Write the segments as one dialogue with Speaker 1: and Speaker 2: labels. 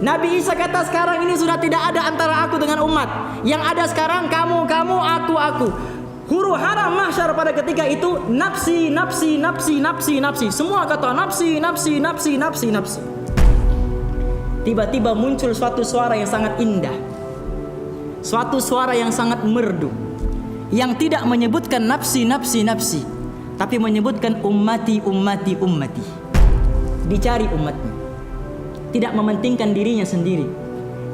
Speaker 1: Nabi Isa kata sekarang ini sudah tidak ada antara aku dengan umat. Yang ada sekarang kamu, aku. Huru hara mahsyar pada ketika itu nafsi. Semua kata nafsi. Tiba-tiba muncul suatu suara yang sangat indah. Suatu suara yang sangat merdu. Yang tidak menyebutkan nafsi. Tapi menyebutkan ummati. Dicari umatnya. Tidak mementingkan dirinya sendiri.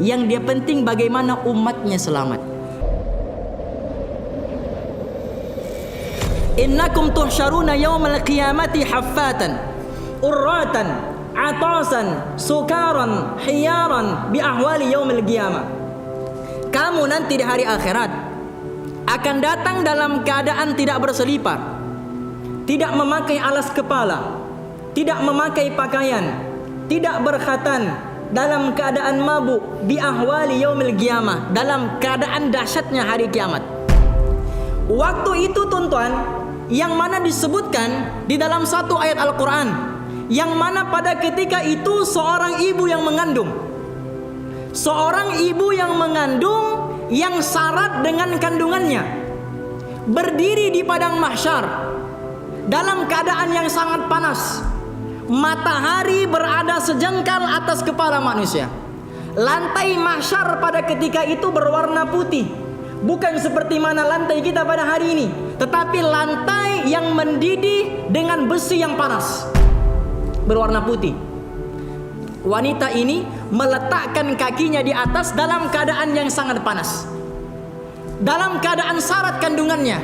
Speaker 1: Yang dia penting bagaimana umatnya selamat. Innakum tuhsyaruna yawmal qiyamati haffatan urratan atasan sukaran hiyaran bi ahwali yaumil qiyamah. Kamu nanti di hari akhirat akan datang dalam keadaan tidak berselipar, tidak memakai alas kepala, tidak memakai pakaian, tidak berkhatan, dalam keadaan mabuk, bi ahwali yaumil qiyamah, dalam keadaan dahsyatnya hari kiamat. Waktu itu tuan-tuan, yang mana disebutkan di dalam satu ayat Al-Quran, yang mana pada ketika itu seorang ibu yang mengandung, yang syarat dengan kandungannya, berdiri di padang mahsyar dalam keadaan yang sangat panas. Matahari berada sejengkal atas kepala manusia. Lantai mahsyar pada ketika itu berwarna putih. Bukan seperti mana lantai kita pada hari ini, tetapi lantai yang mendidih dengan besi yang panas, berwarna putih. Wanita ini meletakkan kakinya di atas dalam keadaan yang sangat panas, dalam keadaan syarat kandungannya.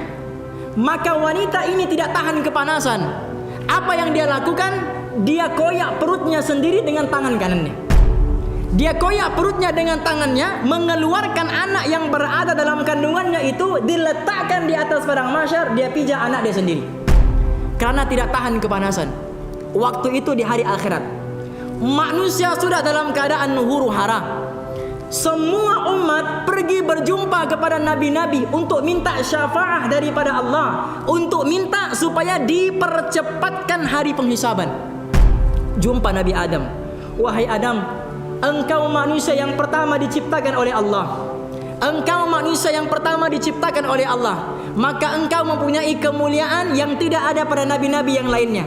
Speaker 1: Maka wanita ini tidak tahan kepanasan. Apa yang dia lakukan? Dia koyak perutnya sendiri dengan tangan kanannya. Dia koyak perutnya dengan tangannya, mengeluarkan anak yang berada dalam kandungannya itu, diletakkan di atas padang mahsyar. Dia pijak anak dia sendiri karena tidak tahan kepanasan. Waktu itu di hari akhirat, manusia sudah dalam keadaan huru hara. Semua umat pergi berjumpa kepada nabi-nabi untuk minta syafaah daripada Allah, untuk minta supaya dipercepatkan hari penghisaban. Jumpa Nabi Adam. Wahai Adam, engkau manusia yang pertama diciptakan oleh Allah. Engkau manusia yang pertama diciptakan oleh Allah. Maka engkau mempunyai kemuliaan yang tidak ada pada nabi-nabi yang lainnya.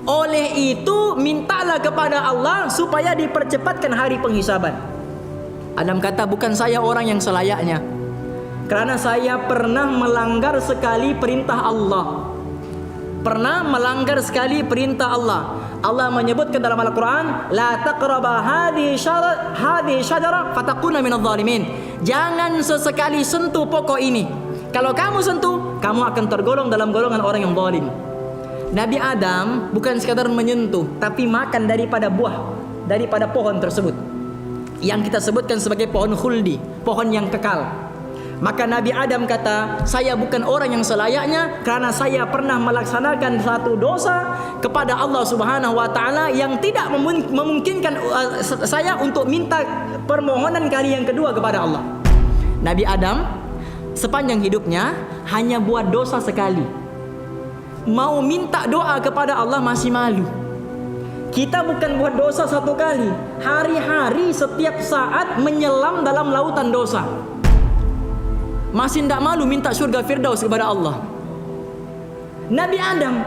Speaker 1: Oleh itu mintalah kepada Allah supaya dipercepatkan hari penghisaban. Adam kata, bukan saya orang yang selayaknya, karena saya pernah melanggar sekali perintah Allah. Pernah melanggar sekali perintah Allah. Allah menyebutkan dalam Al-Quran, la taqraba hadhihi syajara fatakuna minadh dhalimin. Jangan sesekali sentuh pokok ini. Kalau kamu sentuh, kamu akan tergolong dalam golongan orang yang zalim. Nabi Adam bukan sekadar menyentuh, tapi makan daripada buah, daripada pohon tersebut, yang kita sebutkan sebagai pohon khuldi, pohon yang kekal. Maka Nabi Adam kata, saya bukan orang yang selayaknya, karena saya pernah melaksanakan satu dosa kepada Allah Subhanahu wa Ta'ala yang tidak memungkinkan saya untuk minta permohonan kali yang kedua kepada Allah. Nabi Adam sepanjang hidupnya hanya buat dosa sekali. Mau minta doa kepada Allah masih malu. Kita bukan buat dosa satu kali, hari-hari setiap saat menyelam dalam lautan dosa. Masih tidak malu minta surga Firdaus kepada Allah. Nabi Adam,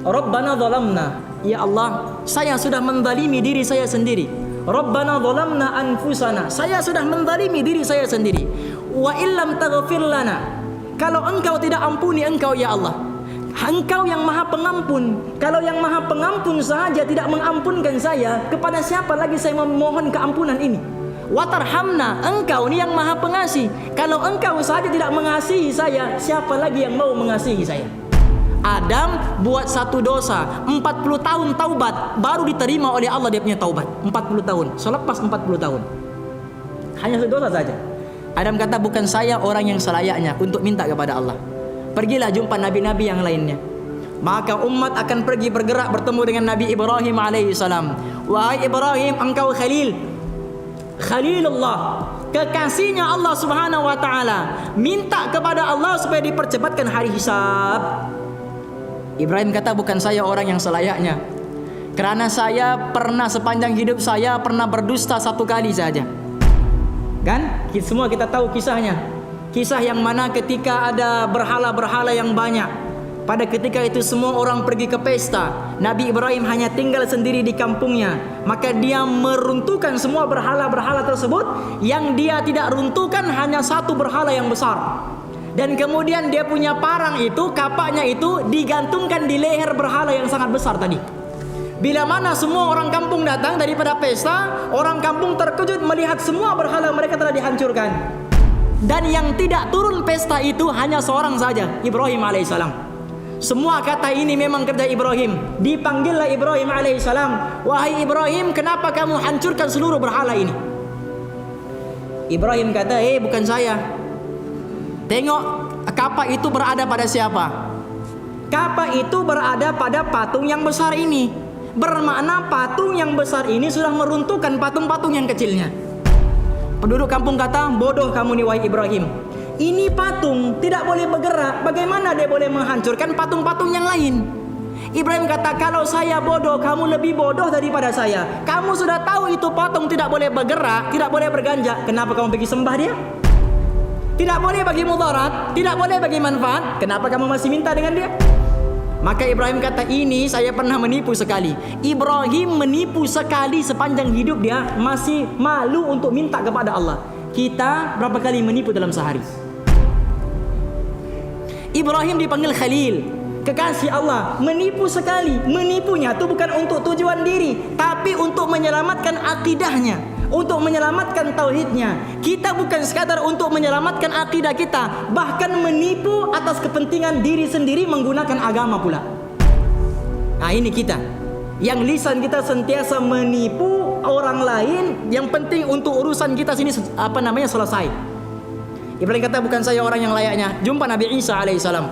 Speaker 1: Rabbana zalamna, ya Allah, saya sudah menzalimi diri saya sendiri. Rabbana zalamna anfusana, saya sudah menzalimi diri saya sendiri. Wa illam taghfir lana, kalau engkau tidak ampuni engkau ya Allah, engkau yang maha pengampun. Kalau yang maha pengampun sahaja tidak mengampunkan saya, kepada siapa lagi saya memohon keampunan ini? Watarhamna, engkau ni yang maha pengasih. Kalau engkau saja tidak mengasihi saya, siapa lagi yang mau mengasihi saya? Adam buat satu dosa, 40 tahun taubat, baru diterima oleh Allah dia punya taubat. 40 tahun, selepas 40 tahun, hanya satu dosa saja. Adam kata, bukan saya orang yang selayaknya untuk minta kepada Allah. Pergilah jumpa nabi-nabi yang lainnya. Maka umat akan pergi bergerak bertemu dengan Nabi Ibrahim alaihissalam. Wahai Ibrahim, engkau Khalilullah, kekasihnya Allah Subhanahu wa Ta'ala. Minta kepada Allah supaya dipercepatkan hari hisab. Ibrahim kata, bukan saya orang yang selayaknya, Karena saya pernah sepanjang hidup saya pernah berdusta 1 kali saja. Kan? Semua kita tahu kisahnya. Kisah yang mana ketika ada berhala-berhala yang banyak. Pada ketika itu semua orang pergi ke pesta. Nabi Ibrahim hanya tinggal sendiri di kampungnya. Maka dia meruntuhkan semua berhala-berhala tersebut. Yang dia tidak runtuhkan hanya 1 berhala yang besar. Dan kemudian dia punya parang itu, kapaknya itu digantungkan di leher berhala yang sangat besar tadi. Bila mana semua orang kampung datang daripada pesta, orang kampung terkejut melihat semua berhala mereka telah dihancurkan. Dan yang tidak turun pesta itu hanya seorang saja, Ibrahim alaihissalam. Semua kata ini memang kerja Ibrahim. Dipanggillah Ibrahim alaihissalam. Wahai Ibrahim, kenapa kamu hancurkan seluruh berhala ini? Ibrahim kata, bukan saya. Tengok kapak itu berada pada siapa? Kapak itu berada pada patung yang besar ini. Bermakna patung yang besar ini sudah meruntuhkan patung-patung yang kecilnya. Penduduk kampung kata, bodoh kamu nih wahai Ibrahim. Ini patung tidak boleh bergerak. Bagaimana dia boleh menghancurkan patung-patung yang lain? Ibrahim kata, kalau saya bodoh, kamu lebih bodoh daripada saya. Kamu sudah tahu itu patung tidak boleh bergerak, tidak boleh berganjak. Kenapa kamu pergi sembah dia? Tidak boleh bagi mudarat, tidak boleh bagi manfaat. Kenapa kamu masih minta dengan dia? Maka Ibrahim kata, ini saya pernah menipu sekali. Ibrahim menipu sekali sepanjang hidup, dia masih malu untuk minta kepada Allah. Kita berapa kali menipu dalam sehari? Ibrahim dipanggil Khalil, kekasih Allah. Menipu sekali. Menipunya itu bukan untuk tujuan diri, tapi untuk menyelamatkan akidahnya, untuk menyelamatkan tauhidnya. Kita bukan sekadar untuk menyelamatkan akidah kita, bahkan menipu atas kepentingan diri sendiri menggunakan agama pula. Nah, ini kita yang lisan kita sentiasa menipu orang lain, yang penting untuk urusan kita sini selesai. Ibrahim kata, bukan saya orang yang layaknya. Jumpa Nabi Isa alaihissalam.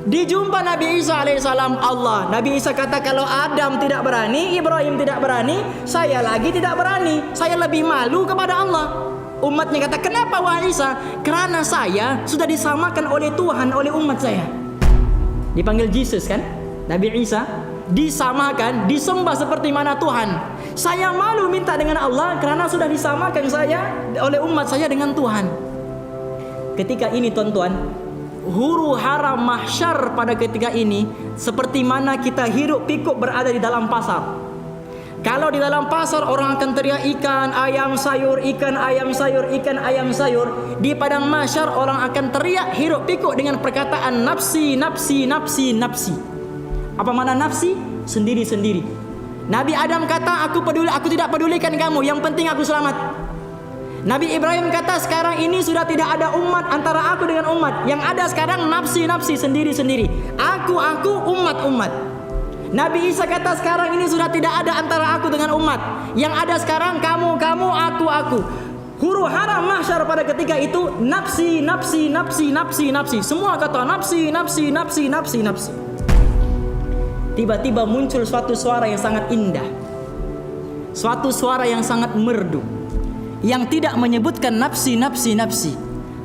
Speaker 1: Dijumpa Nabi Isa alaihissalam Allah. Nabi Isa kata, kalau Adam tidak berani, Ibrahim tidak berani, saya lagi tidak berani. Saya lebih malu kepada Allah. Umatnya kata, kenapa wahai Isa? Karena saya sudah disamakan oleh Tuhan, oleh umat saya. Dipanggil Jesus kan? Nabi Isa disamakan, disembah seperti mana Tuhan. Saya malu minta dengan Allah karena sudah disamakan saya oleh umat saya dengan Tuhan. Ketika ini tuan-tuan, huru hara mahsyar pada ketika ini seperti mana kita hirup pikuk berada di dalam pasar. Kalau di dalam pasar orang akan teriak ikan, ayam, sayur, ikan, ayam, sayur, ikan, ayam, sayur. Di padang mahsyar orang akan teriak hirup pikuk dengan perkataan nafsi, nafsi, nafsi, nafsi. Apa makna nafsi? Sendiri-sendiri. Nabi Adam kata, aku tidak pedulikan kamu, yang penting aku selamat. Nabi Ibrahim kata, sekarang ini sudah tidak ada umat antara aku dengan umat. Yang ada sekarang nafsi-nafsi, sendiri-sendiri. Aku, umat-umat. Nabi Isa kata, sekarang ini sudah tidak ada antara aku dengan umat. Yang ada sekarang kamu, aku. Huru hara mahsyar pada ketika itu nafsi, nafsi, nafsi, nafsi, nafsi. Semua kata nafsi, nafsi, nafsi, nafsi, nafsi. Tiba-tiba muncul suatu suara yang sangat indah. Suatu suara yang sangat merdu. Yang tidak menyebutkan nafsi, nafsi, nafsi,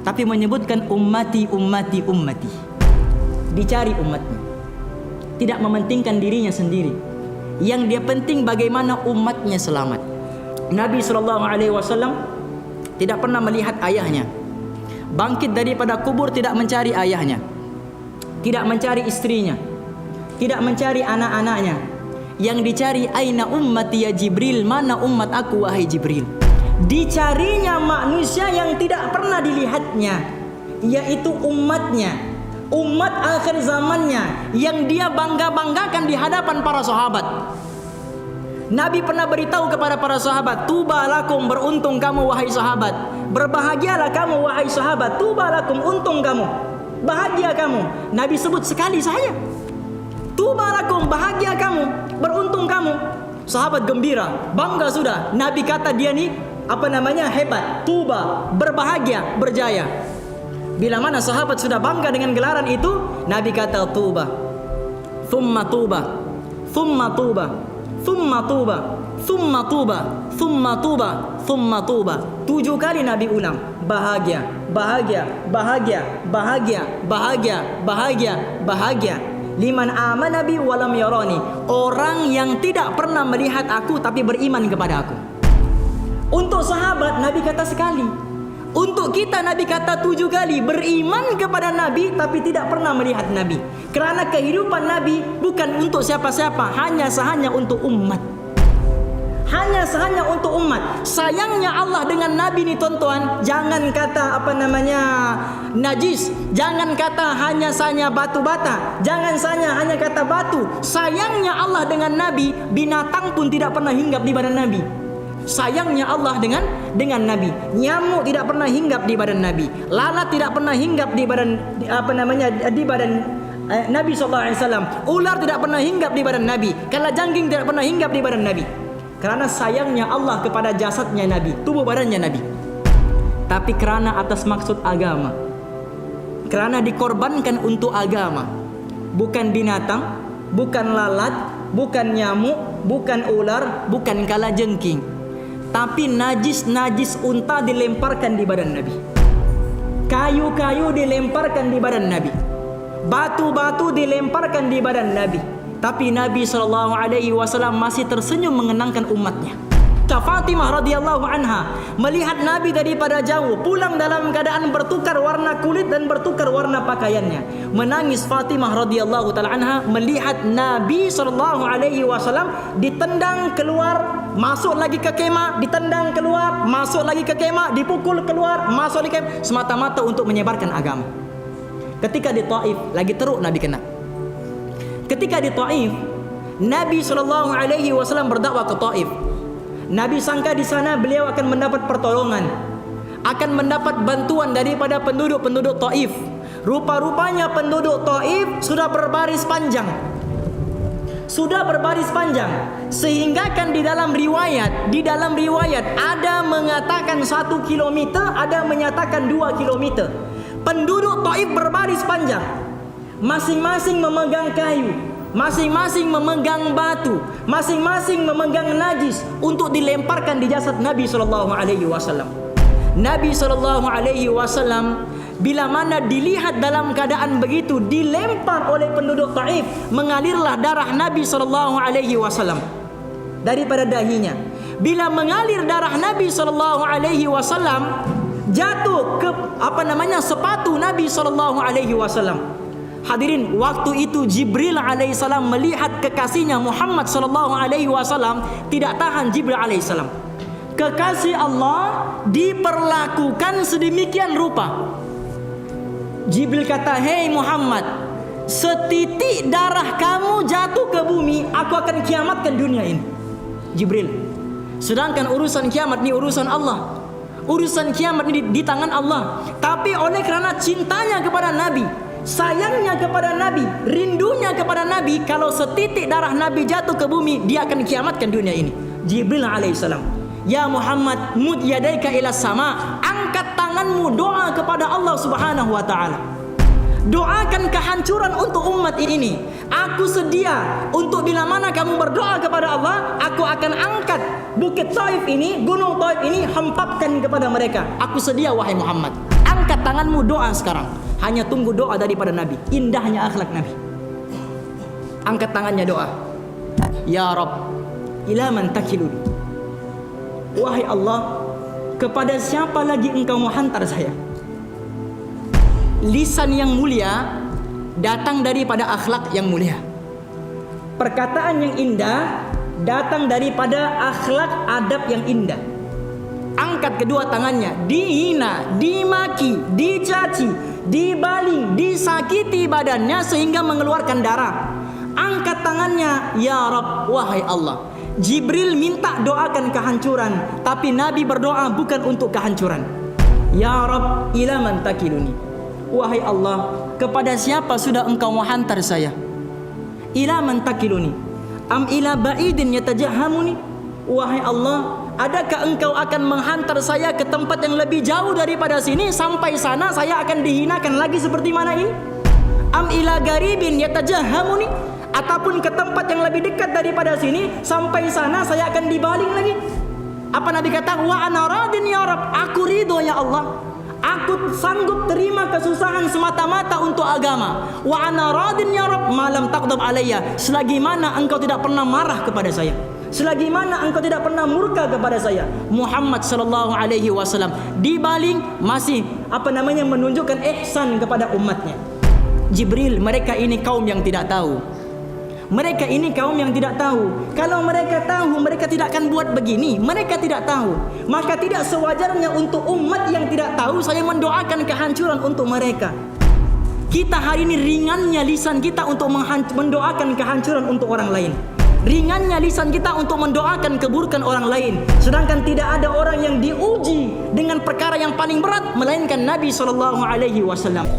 Speaker 1: tapi menyebutkan ummati, ummati, ummati. Dicari umatnya. Tidak mementingkan dirinya sendiri. Yang dia penting bagaimana umatnya selamat. Nabi SAW tidak pernah melihat ayahnya. Bangkit daripada kubur tidak mencari ayahnya. Tidak mencari istrinya. Tidak mencari anak-anaknya. Yang dicari, aina ummati ya Jibril, mana umat aku wahai Jibril. Dicarinya manusia yang tidak pernah dilihatnya, yaitu umatnya, umat akhir zamannya, yang dia bangga-banggakan di hadapan para sahabat. Nabi pernah beritahu kepada para sahabat, tuba lakum, beruntung kamu wahai sahabat. Berbahagialah kamu wahai sahabat, tuba lakum, untung kamu, bahagia kamu. Nabi sebut sekali saya, tuba lakum, bahagia kamu, beruntung kamu. Sahabat gembira, bangga sudah. Nabi kata dia nih hebat, tuba, berbahagia, berjaya. Bila mana sahabat sudah bangga dengan gelaran itu, Nabi kata tuba, thumma tuba, thumma tuba, thumma tuba, thumma tuba, thumma tuba, thumma tuba. 7 kali Nabi ulang, bahagia, bahagia, bahagia, bahagia, bahagia, bahagia, bahagia. liman amana bi wa lam yarani. Orang yang tidak pernah melihat aku tapi beriman kepada aku. Untuk sahabat Nabi kata sekali. Untuk kita Nabi kata 7 kali. Beriman kepada Nabi tapi tidak pernah melihat Nabi. Kerana kehidupan Nabi bukan untuk siapa-siapa, hanya sahanya untuk umat. Hanya sahanya untuk umat. Sayangnya Allah dengan Nabi ni tuan-tuan, jangan kata najis, jangan kata hanya sahanya batu bata, jangan sahanya hanya kata batu. Sayangnya Allah dengan Nabi, binatang pun tidak pernah hinggap di badan Nabi. Sayangnya Allah dengan Nabi, nyamuk tidak pernah hinggap di badan Nabi, lalat tidak pernah hinggap di badan di badan Nabi SAW. Ular tidak pernah hinggap di badan Nabi, kalajengking tidak pernah hinggap di badan Nabi. Kerana sayangnya Allah kepada jasadnya Nabi, tubuh badannya Nabi. Tapi kerana atas maksud agama, kerana dikorbankan untuk agama, bukan binatang, bukan lalat, bukan nyamuk, bukan ular, bukan kalajengking, tapi najis unta dilemparkan di badan Nabi, kayu-kayu dilemparkan di badan Nabi, batu-batu dilemparkan di badan Nabi. Tapi Nabi SAW masih tersenyum mengenangkan umatnya. Fatimah radhiyallahu anha melihat Nabi daripada jauh, pulang dalam keadaan bertukar warna kulit dan bertukar warna pakaiannya. Menangis Fatimah radhiyallahu taala anha melihat Nabi SAW ditendang keluar, masuk lagi ke kemah, ditendang keluar, masuk lagi ke kemah, dipukul keluar, masuk lagi ke kemah, semata-mata untuk menyebarkan agama. Ketika di Taif lagi teruk Nabi kena. Ketika di Taif, Nabi SAW berdakwah ke Taif. Nabi sangka di sana beliau akan mendapat pertolongan, akan mendapat bantuan daripada penduduk-penduduk Taif. Rupa-rupanya penduduk Taif sudah berbaris panjang. Sehingga kan di dalam riwayat ada mengatakan 1 kilometer, ada menyatakan 2 kilometer. Penduduk Taif berbaris panjang, masing-masing memegang kayu, masing-masing memegang batu, masing-masing memegang najis untuk dilemparkan di jasad Nabi SAW. Nabi SAW bila mana dilihat dalam keadaan begitu, dilempar oleh penduduk Taif, mengalirlah darah Nabi SAW daripada dahinya. Bila mengalir darah Nabi SAW, jatuh ke sepatu Nabi SAW. Hadirin, waktu itu Jibril alaihissalam melihat kekasihnya Muhammad sallallahu alaihi wasallam, tidak tahan Jibril alaihissalam. Kekasih Allah diperlakukan sedemikian rupa. Jibril kata, "Hei Muhammad, setitik darah kamu jatuh ke bumi, aku akan kiamatkan dunia ini." Jibril. Sedangkan urusan kiamat ni urusan Allah. Urusan kiamat ini di tangan Allah. Tapi oleh kerana cintanya kepada Nabi, sayangnya kepada Nabi, rindunya kepada Nabi, kalau setitik darah Nabi jatuh ke bumi, dia akan kiamatkan dunia ini. Jibril alaihissalam, "Ya Muhammad, mud yadaika ila sama." Angkat tanganmu, doa kepada Allah Subhanahu wa taala. Doakan kehancuran untuk umat ini. Aku sedia untuk bila mana kamu berdoa kepada Allah, aku akan angkat bukit Taif ini, gunung Taif ini, hempapkan kepada mereka. Aku sedia wahai Muhammad. Angkat tanganmu, doa sekarang. Hanya tunggu doa daripada Nabi. Indahnya akhlak Nabi. Angkat tangannya, doa. Ya Rabb, ila man takilun. Wahai Allah, kepada siapa lagi engkau mau hantar saya? Lisan yang mulia datang daripada akhlak yang mulia. Perkataan yang indah datang daripada akhlak adab yang indah. Angkat kedua tangannya, dihina, dimaki, dicaci, dibaling, disakiti badannya sehingga mengeluarkan darah. Angkat tangannya, ya Rabb, wahai Allah. Jibril minta doakan kehancuran, tapi Nabi berdoa bukan untuk kehancuran. Ya Rabb, ila man takiluni. Wahai Allah, kepada siapa sudah engkau mau hantar saya? Ila man takiluni am ila ba'idin yatajahhamuni. Wahai Allah, adakah engkau akan menghantar saya ke tempat yang lebih jauh daripada sini, sampai sana saya akan dihinakan lagi seperti mana ini? Am ila garibin yatajahhamuni, ataupun ke tempat yang lebih dekat daripada sini, sampai sana saya akan dibaling lagi. Apa Nabi kata? Wa ana radin ya Rabb, aku ridho ya Allah. Aku sanggup terima kesusahan semata-mata untuk agama. Wa ana radin ya Rabb ma lam taqdab alayya. Selagi mana engkau tidak pernah marah kepada saya, selagi mana engkau tidak pernah murka kepada saya. Muhammad sallallahu alaihi wasallam dibaling masih menunjukkan ihsan kepada umatnya. Jibril, mereka ini kaum yang tidak tahu. Mereka ini kaum yang tidak tahu. Kalau mereka tahu, mereka tidak akan buat begini. Mereka tidak tahu. Maka tidak sewajarnya untuk umat yang tidak tahu saya mendoakan kehancuran untuk mereka. Kita hari ini ringannya lisan kita untuk mendoakan kehancuran untuk orang lain. Ringannya lisan kita untuk mendoakan keburukan orang lain. Sedangkan tidak ada orang yang diuji dengan perkara yang paling berat melainkan Nabi sallallahu alaihi wasallam.